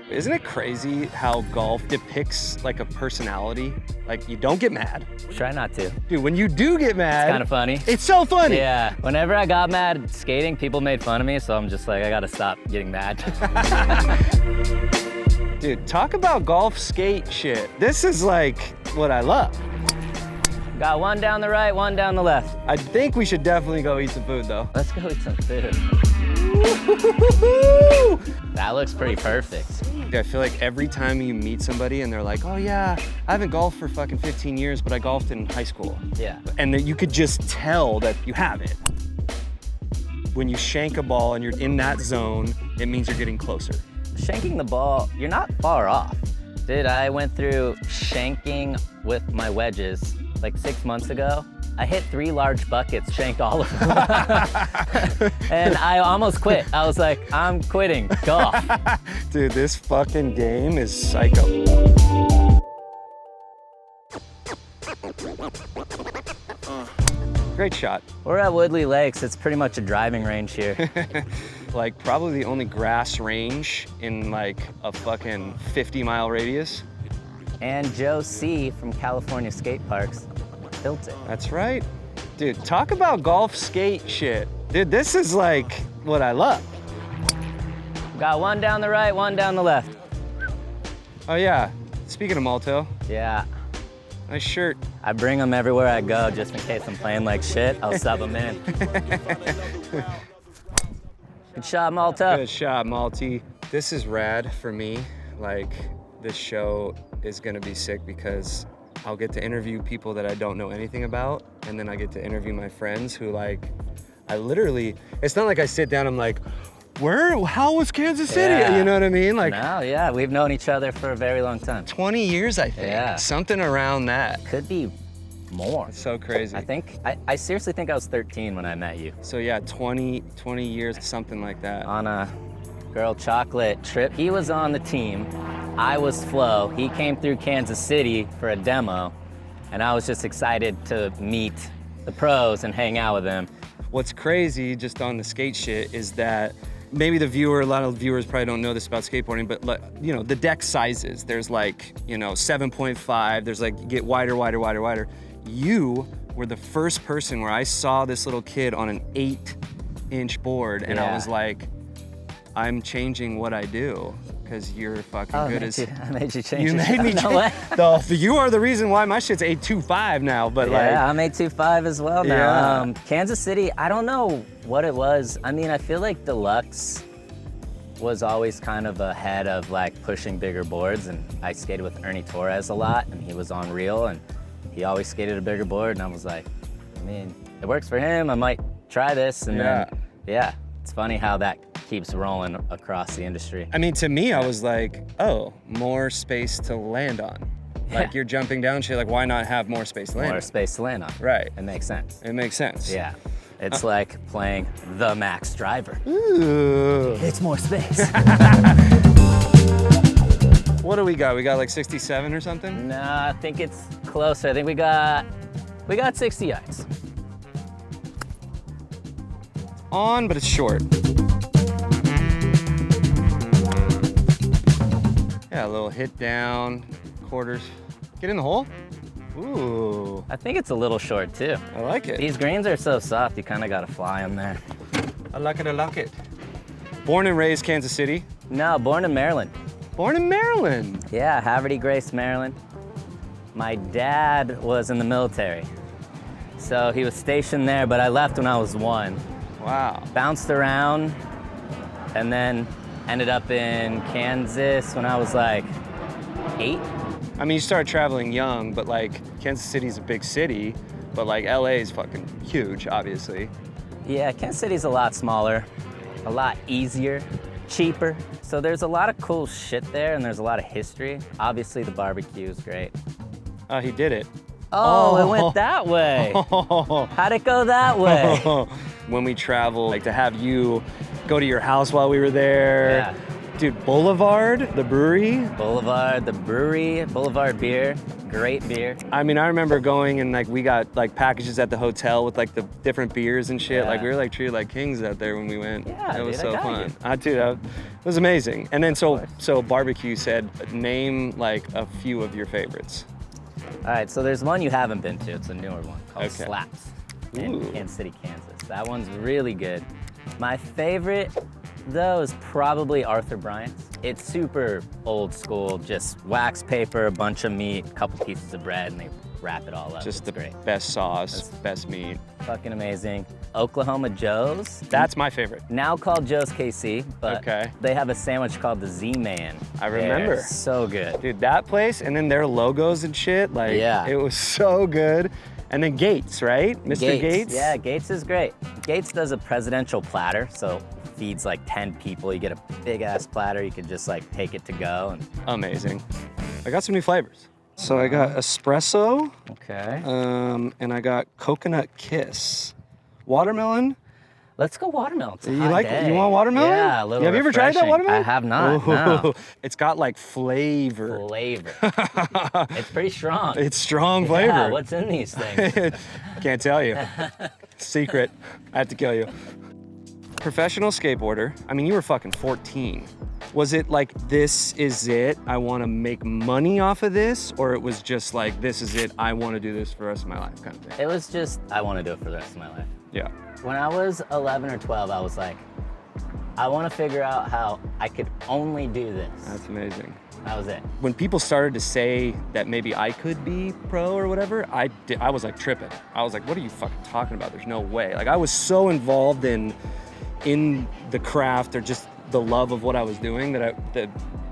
Isn't it crazy how golf depicts like a personality? Like you don't get mad. Try not to. Dude, when you do get mad, It's kind of funny. It's so funny. Yeah, whenever I got mad skating, people made fun of me, so I'm just like, I gotta stop getting mad. Dude, talk about golf skate shit. This is like what I love. Got one down the right, one down the left. I think we should definitely go eat some food though. Let's go eat some food. That looks pretty perfect. I feel like every time you meet somebody and they're like, oh yeah, I haven't golfed for fucking 15 years, but I golfed in high school. Yeah. And that you could just tell that you have it. When you shank a ball and you're in that zone, it means you're getting closer. Shanking the ball, you're not far off. Dude, I went through shanking with my wedges like 6 months ago. I hit 3 large buckets, shanked all of them. And I almost quit. I was like, I'm quitting golf. Dude, this fucking game is psycho. Great shot. We're at Woodley Lakes. It's pretty much a driving range here. Like probably the only grass range in like a fucking 50-mile radius. And Joe C. from California Skate Parks built it. That's right. Dude, talk about golf skate shit. Dude, this is like what I love. Got one down the right, one down the left. Oh yeah, speaking of Malto, Yeah, nice shirt. I bring them everywhere I go just in case I'm playing like shit. I'll sub them in. Good shot, Malto. Good shot, Malty. This is rad for me. Like, this show is gonna be sick because I'll get to interview people that I don't know anything about, and then I get to interview my friends who like, I literally, it's not like I sit down, I'm like, how was Kansas City? Yeah. You know what I mean? Like, No, yeah, we've known each other for a very long time. 20 years, I think. Yeah. Something around that. Could be more. It's so crazy. I seriously think I was 13 when I met you. So yeah, 20 years, something like that. On a girl chocolate trip. He was on the team. I was Flo. He came through Kansas City for a demo, and I was just excited to meet the pros and hang out with them. What's crazy, just on the skate shit, is that maybe a lot of viewers probably don't know this about skateboarding, but you know, the deck sizes, there's like, you know, 7.5, there's like, you get wider, wider, wider, wider. You were the first person where I saw this little kid on an 8-inch board, and I was like, I'm changing what I do, because you're fucking good as... I made you change You your made me shot. No way. You are the reason why my shit's 8.25 now, but like... Yeah, I'm 8.25 as well now. Yeah. Kansas City, I don't know what it was. I mean, I feel like Deluxe was always kind of ahead of like pushing bigger boards, and I skated with Ernie Torres a lot, and he was on reel, and he always skated a bigger board, and I was like, I mean, it works for him, I might try this, and then, yeah, it's funny how that keeps rolling across the industry. I mean, to me, I was like, oh, more space to land on. Like, you're jumping down shit, like, why not have more space to land on? More space to land on. Right. It makes sense. It makes sense. Yeah. It's like playing the max driver. Ooh. It's more space. What do we got? We got like 67 or something? No, I think it's closer. I think we got 60 yards. On, but it's short. Yeah, a little hit down, quarters. Get in the hole? Ooh. I think it's a little short too. I like it. These greens are so soft, you kind of gotta fly them there. I like it, I like it. Born and raised Kansas City. No, born in Maryland. Born in Maryland. Yeah, Haverty Grace, Maryland. My dad was in the military, so he was stationed there, but I left when I was 1. Wow. Bounced around, and then ended up in Kansas when I was like 8. I mean, you started traveling young, but like Kansas City's a big city, but like LA is fucking huge, obviously. Yeah, Kansas City's a lot smaller, a lot easier, cheaper. So there's a lot of cool shit there, and there's a lot of history. Obviously, the barbecue is great. Oh, he did it. Oh, it went that way. How'd it go that way? When we travel, like to have you go to your house while we were there, Dude, Boulevard, the brewery. Boulevard, the brewery, Boulevard beer, great beer. I mean, I remember going and like we got like packages at the hotel with like the different beers and shit. Yeah. Like we were like treated like kings out there when we went. Yeah, it was dude, I so got fun. It was amazing. And then so barbecue said, name like a few of your favorites. All right, so there's one you haven't been to. It's a newer one called Okay. Slaps in Ooh. Kansas City, Kansas. That one's really good. My favorite, though, is probably Arthur Bryant's. It's super old school, just wax paper, a bunch of meat, a couple pieces of bread, and they wrap it all up. Just It's the great. best sauce, best meat. Fucking amazing. Oklahoma Joe's. That's my favorite. Now called Joe's KC, but Okay. they have a sandwich called the Z-Man. I remember. They're so good. Dude, that place and then their logos and shit, like Yeah. it was so good. And then Gates, right? Mr. Gates? Yeah, Gates is great. Gates does a presidential platter, so feeds like 10 people. You get a big ass platter, you can just like take it to go. And... Amazing. I got some new flavors. So I got espresso, Okay. and I got coconut kiss. Watermelon. Let's go watermelon. It's a You hot like day. you want watermelon? Yeah, a little Have you ever tried that refreshing. watermelon? I have not, no. It's got like flavor. Flavor. It's pretty strong. It's strong Yeah, flavor. what's in these things? Can't tell you. Secret. I have to kill you. Professional skateboarder. I mean, you were fucking 14. Was it like, this is it, I want to make money off of this? Or it was just like, this is it, I want to do this for the rest of my life kind of thing? It was just, I want to do it for the rest of my life. Yeah. When I was 11 or 12, I was like, I want to figure out how I could only do this. That's amazing. That was it. When people started to say that maybe I could be pro or whatever, I was like tripping. I was like, what are you fucking talking about? There's no way. Like I was so involved in the craft or just the love of what I was doing that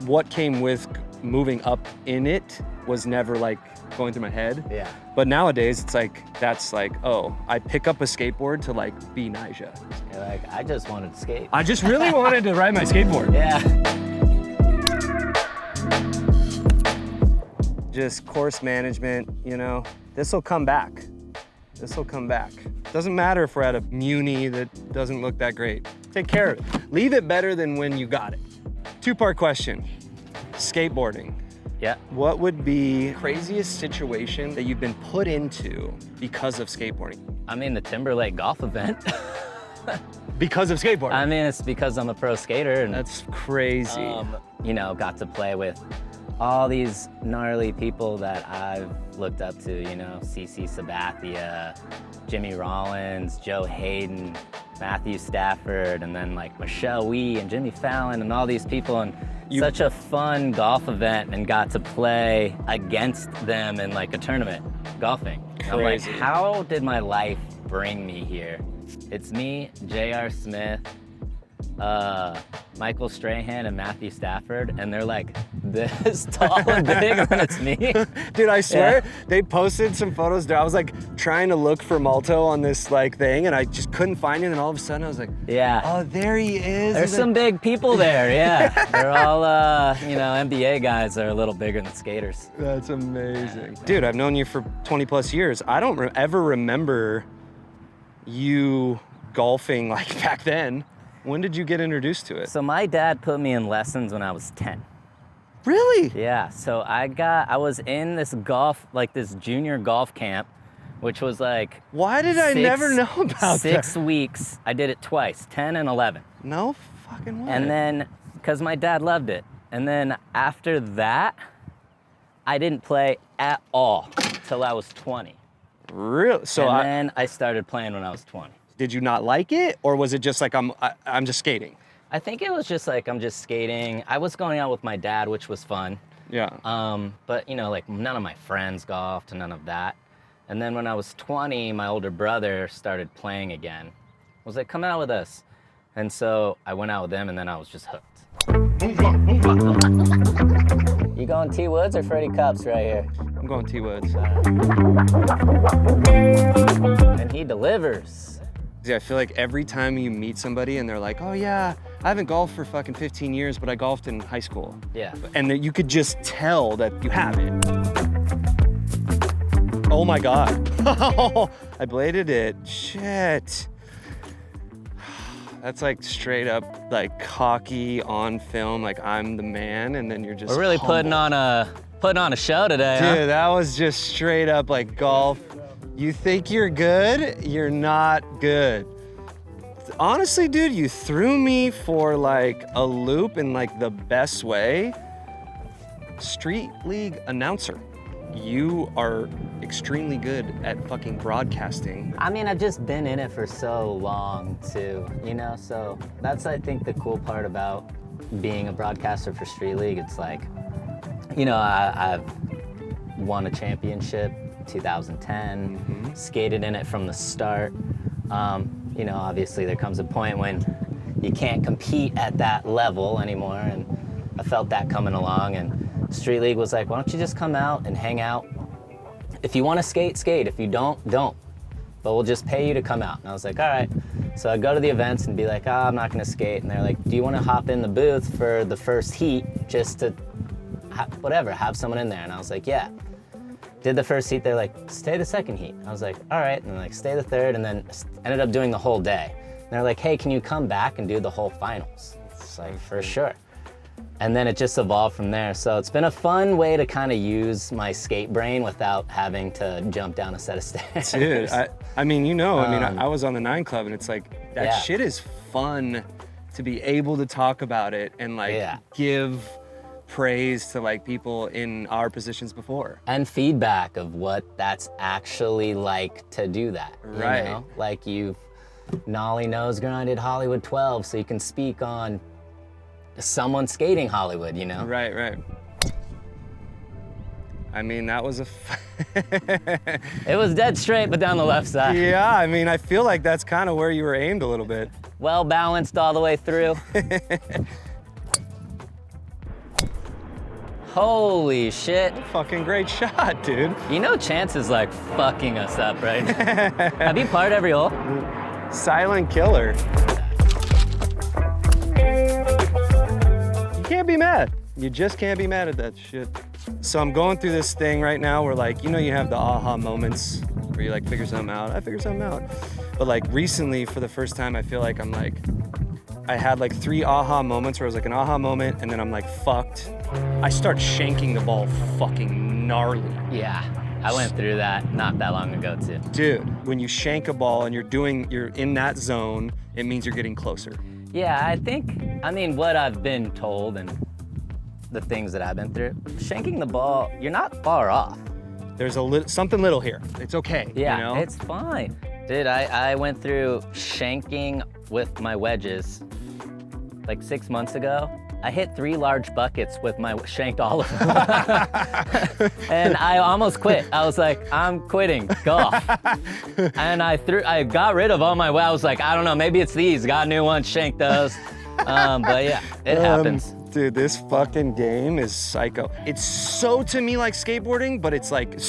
what came with moving up in it was never like going through my head. Yeah. But nowadays it's like, that's like, oh, I pick up a skateboard to like be Nyjah. You're like, I just wanted to skate. I just really wanted to ride my skateboard. Yeah. Just course management, you know, this will come back. This will come back. Doesn't matter if we're at a muni that doesn't look that great. Take care of it. Leave it better than when you got it. Two-part question. Skateboarding. Yeah. What would be the craziest situation that you've been put into because of skateboarding? I mean, the Timberlake golf event. Because of skateboarding? I mean, it's because I'm a pro skater and That's crazy. you know, got to play with all these gnarly people that I've looked up to, you know, CC Sabathia, Jimmy Rollins, Joe Haden, Matthew Stafford, and then like Michelle Wee and Jimmy Fallon and all these people, and such a fun golf event, and got to play against them in like a tournament golfing. I'm like, Crazy. how did my life bring me here? It's me, J.R. Smith, Michael Strahan, and Matthew Stafford, and they're like this tall and big, and then it's me. Dude, I swear, Yeah. they posted some photos there. I was like trying to look for Malto on this like thing and I just couldn't find him, and all of a sudden I was like, Yeah. oh, there he is. There's He's some like, big people there, yeah. They're all, you know, NBA guys that are a little bigger than skaters. That's amazing. Dude, I've known you for 20 plus years. I don't ever remember you golfing like back then. When did you get introduced to it? So my dad put me in lessons when I was 10. Really? Yeah, so I was in this this junior golf camp, which was like Why did I never know about 6 that? weeks. I did it twice, 10 and 11. No fucking way. And then, because my dad loved it. And then after that, I didn't play at all till I was 20. Really? So And then I started playing when I was 20. did you not like it, or was it just like I'm just skating? I think it was just like I'm just skating. I was going out with my dad, which was fun. Yeah. But you know, like none of my friends golfed, none of that. And then when I was 20, my older brother started playing again. I was like, come out with us. And so I went out with him, and then I was just hooked. You going T Woods or Freddie Cups right here? I'm going T Woods. And he delivers. I feel like every time you meet somebody and they're like, oh yeah, I haven't golfed for fucking 15 years, but I golfed in high school. Yeah. And that you could just tell that you have it. Oh my God. I bladed it. Shit. That's like straight up like cocky on film, like I'm the man, and then you're just We're really putting on a show today, huh? Dude, that was just straight up like golf. You think you're good, you're not good. Honestly, dude, you threw me for like a loop in like the best way. Street League announcer. You are extremely good at fucking broadcasting. I mean, I've just been in it for so long too, you know? So that's, I think, the cool part about being a broadcaster for Street League. It's like, you know, I've won a championship 2010, skated in it from the start. You know, obviously there comes a point when you can't compete at that level anymore, and I felt that coming along, and Street League was like, why don't you just come out and hang out? If you want to skate, skate. If you don't, don't. But we'll just pay you to come out. And I was like, all right. So I'd go to the events and be like, oh, I'm not going to skate. And they're like, do you want to hop in the booth for the first heat just to, whatever, have someone in there? And I was like, yeah. Did the first heat, they're like, stay the second heat. I was like, all right. And they're like, stay the third, and then ended up doing the whole day. And they're like, hey, can you come back and do the whole finals? It's like, for sure. And then it just evolved from there. So it's been a fun way to kind of use my skate brain without having to jump down a set of stairs. Dude, I mean, you know, I was on the 9 Club, and it's like, that Yeah. shit is fun to be able to talk about it and like give praise to like people in our positions before. And feedback of what that's actually like to do that. Right. You know? Like you've nollie nose grinded Hollywood 12, so you can speak on someone skating Hollywood, you know? Right, right. I mean, that was a It was dead straight, but down the left side. Yeah, I mean, I feel like that's kind of where you were aimed a little bit. Well balanced all the way through. Holy shit. Fucking great shot, dude. You know Chance is like fucking us up right now. Have you parred every hole? Silent killer. You can't be mad. You just can't be mad at that shit. So I'm going through this thing right now where like, you know, you have the aha moments where you like figure something out. I figure something out. But like recently, for the first time, I feel like I had like 3 aha moments where it was like an aha moment, and then I'm like, fucked. I start shanking the ball fucking gnarly. Yeah, I went through that not that long ago too. Dude, when you shank a ball and you're in that zone, it means you're getting closer. Yeah, I mean, what I've been told and the things that I've been through, shanking the ball, you're not far off. There's something little here. It's okay. Yeah, you know? it's fine. Dude, I went through shanking with my wedges like 6 months ago. I hit 3 large buckets with my shanked all of them. And I almost quit. I was like, I'm quitting golf. And I got rid of all my, I was like, I don't know, maybe it's these. Got new ones, shanked those. But yeah, it happens. Dude, this fucking game is psycho. It's so to me like skateboarding, but it's like,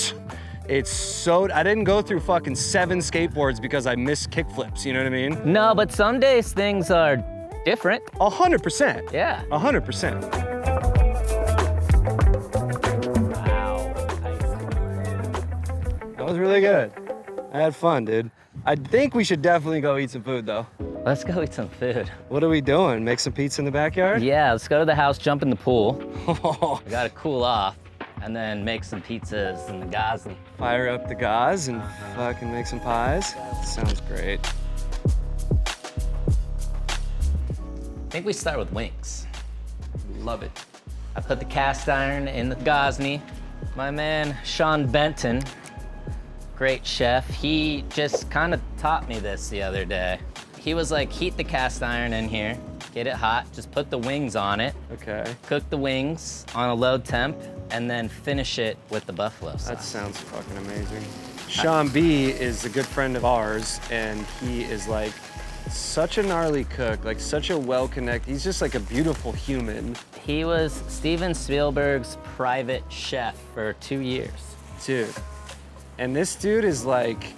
it's so, I didn't go through fucking 7 skateboards because I missed kickflips, you know what I mean? No, but some days things are different. 100%. Yeah. 100%. Wow. That was really good. I had fun, dude. I think we should definitely go eat some food though. Let's go eat some food. What are we doing? Make some pizza in the backyard? Yeah, let's go to the house, jump in the pool. We gotta cool off, and then make some pizzas in the Gozney. Fire up the gauze and fucking make some pies. Sounds great. I think we start with wings. Love it. I put the cast iron in the Gozney. My man, Sean Benton, great chef, he just kind of taught me this the other day. He was like, heat the cast iron in here, get it hot, just put the wings on it. Okay. Cook the wings on a low temp, and then finish it with the buffalo sauce. That sounds fucking amazing. Sean B is a good friend of ours, and he is like such a gnarly cook, like such a well-connected, he's just like a beautiful human. He was Steven Spielberg's private chef for 2 years. Dude. And this dude is like,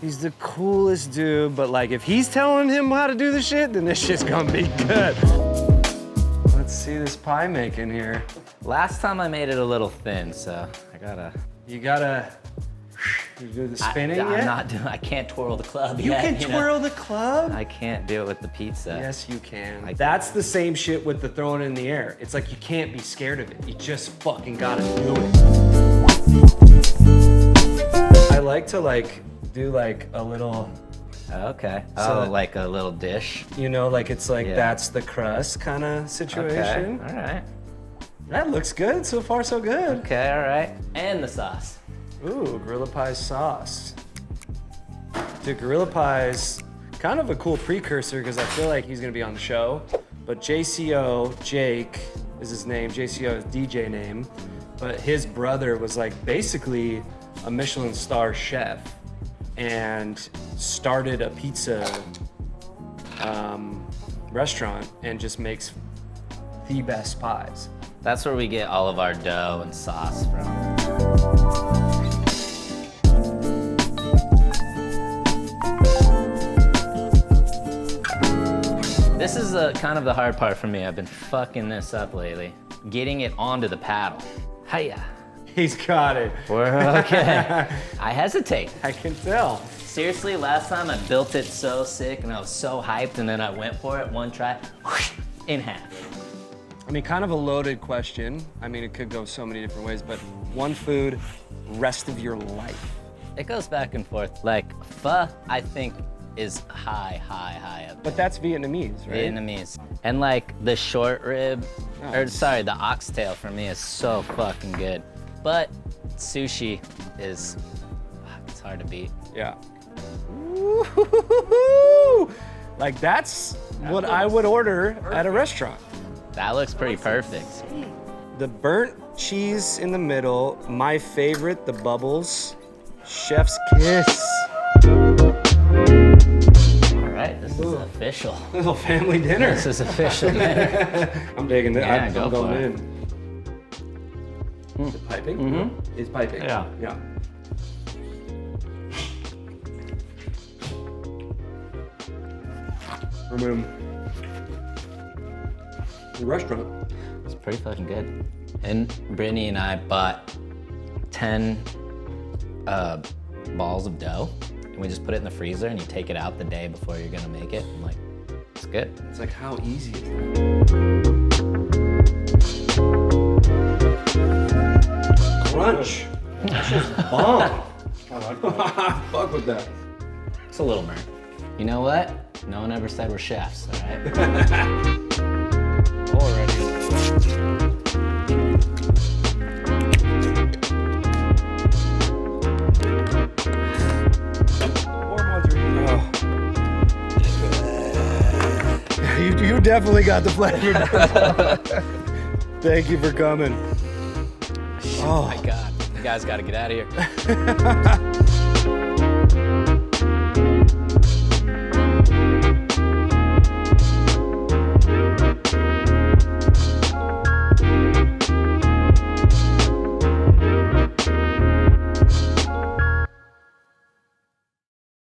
he's the coolest dude, but like if he's telling him how to do the shit, then this shit's gonna be good. Let's see this pie making here. Last time I made it a little thin, so I gotta... You gotta You do the spinning yet? I'm not doing. I can't twirl the club You yet. can twirl the club? I can't do it with the pizza. Yes, you can. That's the same shit with the throwing it in the air. It's like you can't be scared of it. You just fucking gotta do it. I like to do a little. Okay. So like a little dish. You know, like it's like that's the crust kind of situation. Okay. All right. That looks good. So far, so good. Okay. All right. And the sauce. Ooh, Gorilla Pie's sauce. Dude, Gorilla Pie's kind of a cool precursor because I feel like he's gonna be on the show. But JCO, Jake is his name. JCO is DJ name. But his brother was like basically a Michelin star chef and started a pizza restaurant and just makes the best pies. That's where we get all of our dough and sauce from. This is kind of the hard part for me. I've been fucking this up lately. Getting it onto the paddle. Hiya. He's got it. We're okay. I hesitate. I can tell. Seriously, last time I built it so sick and I was so hyped and then I went for it, one try, whoosh, in half. I mean, kind of a loaded question. I mean, it could go so many different ways, but one food, rest of your life. It goes back and forth. Like, pho, I think, is high up. But that's Vietnamese, right? Vietnamese. And like the short rib, or sorry, the oxtail for me is so fucking good. But sushi is, it's hard to beat. Yeah. Ooh, like that's what I would order at a restaurant. That looks pretty perfect. The burnt cheese in the middle, my favorite, the bubbles, chef's kiss. All right, this is official. Little family dinner. This is official dinner. I'm digging this. Yeah, I'm go going for it. in. Is it piping? Mm-hmm. It's piping. Yeah. Yeah. I mean, the restaurant. It's pretty fucking good. And Brittany and I bought 10 balls of dough, and we just put it in the freezer, and you take it out the day before you're gonna make it. I'm like, it's good. It's like, how easy is that? Crunch. That's just bomb. I like that. Fuck with that. It's a little burnt. You know what? No one ever said we're chefs, all right? Already. You definitely got the flavor. Thank you for coming. Oh my God, you guys gotta get out of here.